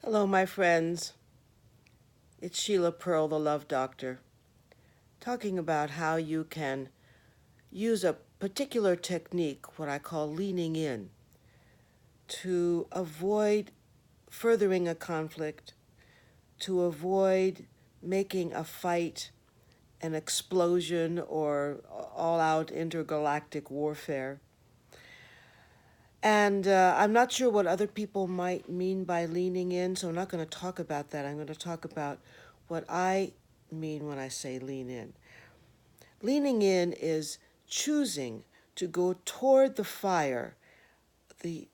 Hello, my friends. It's Sheila Pearl, the Love Doctor, talking about how you can use a particular technique, what I call leaning in, to avoid furthering a conflict, to avoid making a fight an explosion or all out intergalactic warfare. And I'm not sure what other people might mean by leaning in, so I'm not going to talk about that. I'm going to talk about what I mean when I say lean in. Leaning in is choosing to go toward the fire,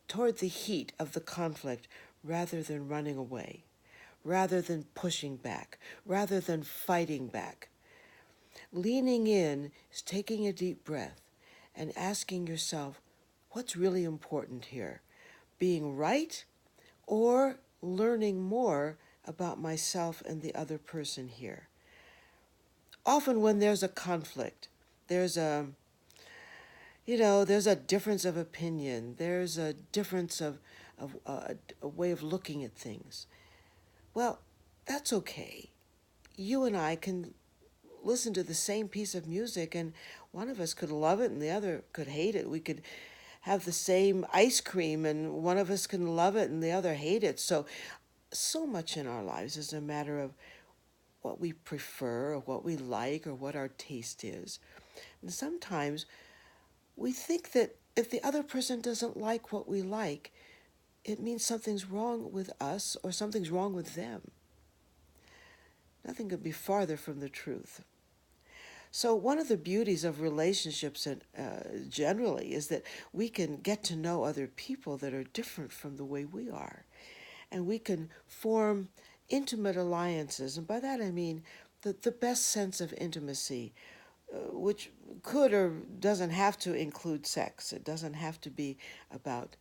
toward the heat of the conflict, rather than running away, rather than pushing back, rather than fighting back. Leaning in is taking a deep breath and asking yourself, what's really important here? Being right or learning more about myself and the other person here? Often when there's a conflict, there's a there's a difference of opinion. There's a difference of a way of looking at things. Well, that's okay. You and I can listen to the same piece of music, and one of us could love it and the other could hate it. We could have the same ice cream, and one of us can love it and the other hate it. So much in our lives is a matter of what we prefer or what we like or what our taste is. And sometimes we think that if the other person doesn't like what we like, it means something's wrong with us or something's wrong with them. Nothing could be farther from the truth. So one of the beauties of relationships generally is that we can get to know other people that are different from the way we are. And we can form intimate alliances. And by that I mean the best sense of intimacy, which could or doesn't have to include sex. It doesn't have to be about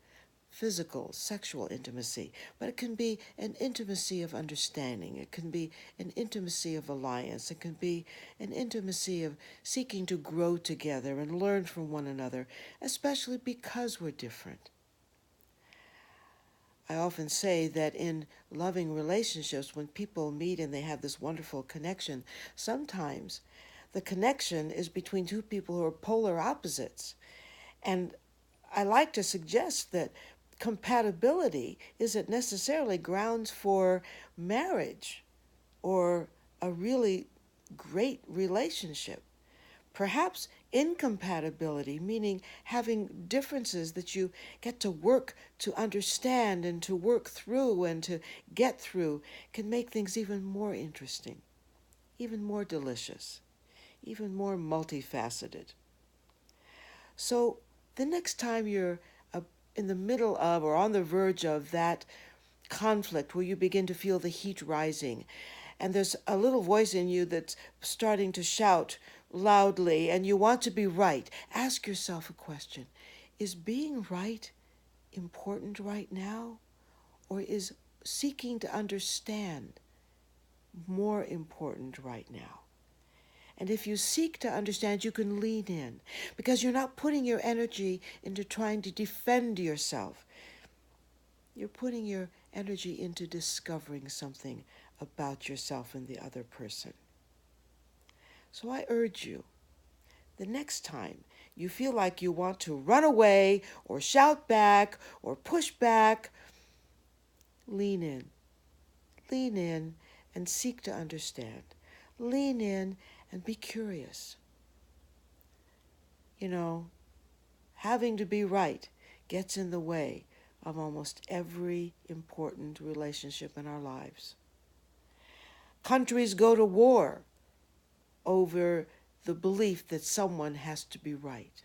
physical, sexual intimacy, but it can be an intimacy of understanding. It can be an intimacy of alliance. It can be an intimacy of seeking to grow together and learn from one another, especially because we're different. I often say that in loving relationships, when people meet and they have this wonderful connection, sometimes the connection is between two people who are polar opposites. And I like to suggest that compatibility isn't necessarily grounds for marriage or a really great relationship. Perhaps incompatibility, meaning having differences that you get to work to understand and to work through and to get through, can make things even more interesting, even more delicious, even more multifaceted. So the next time you're in the middle of or on the verge of that conflict where you begin to feel the heat rising, and there's a little voice in you that's starting to shout loudly, and you want to be right, ask yourself a question. Is being right important right now? Or is seeking to understand more important right now? And if you seek to understand, you can lean in because you're not putting your energy into trying to defend yourself. You're putting your energy into discovering something about yourself and the other person. So I urge you, the next time you feel like you want to run away or shout back or push back, lean in. Lean in and seek to understand. Lean in and be curious. You know, having to be right gets in the way of almost every important relationship in our lives. Countries go to war over the belief that someone has to be right.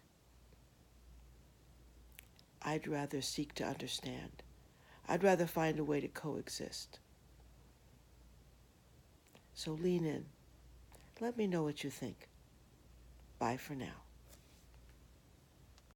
I'd rather seek to understand. I'd rather find a way to coexist. So lean in. Let me know what you think. Bye for now.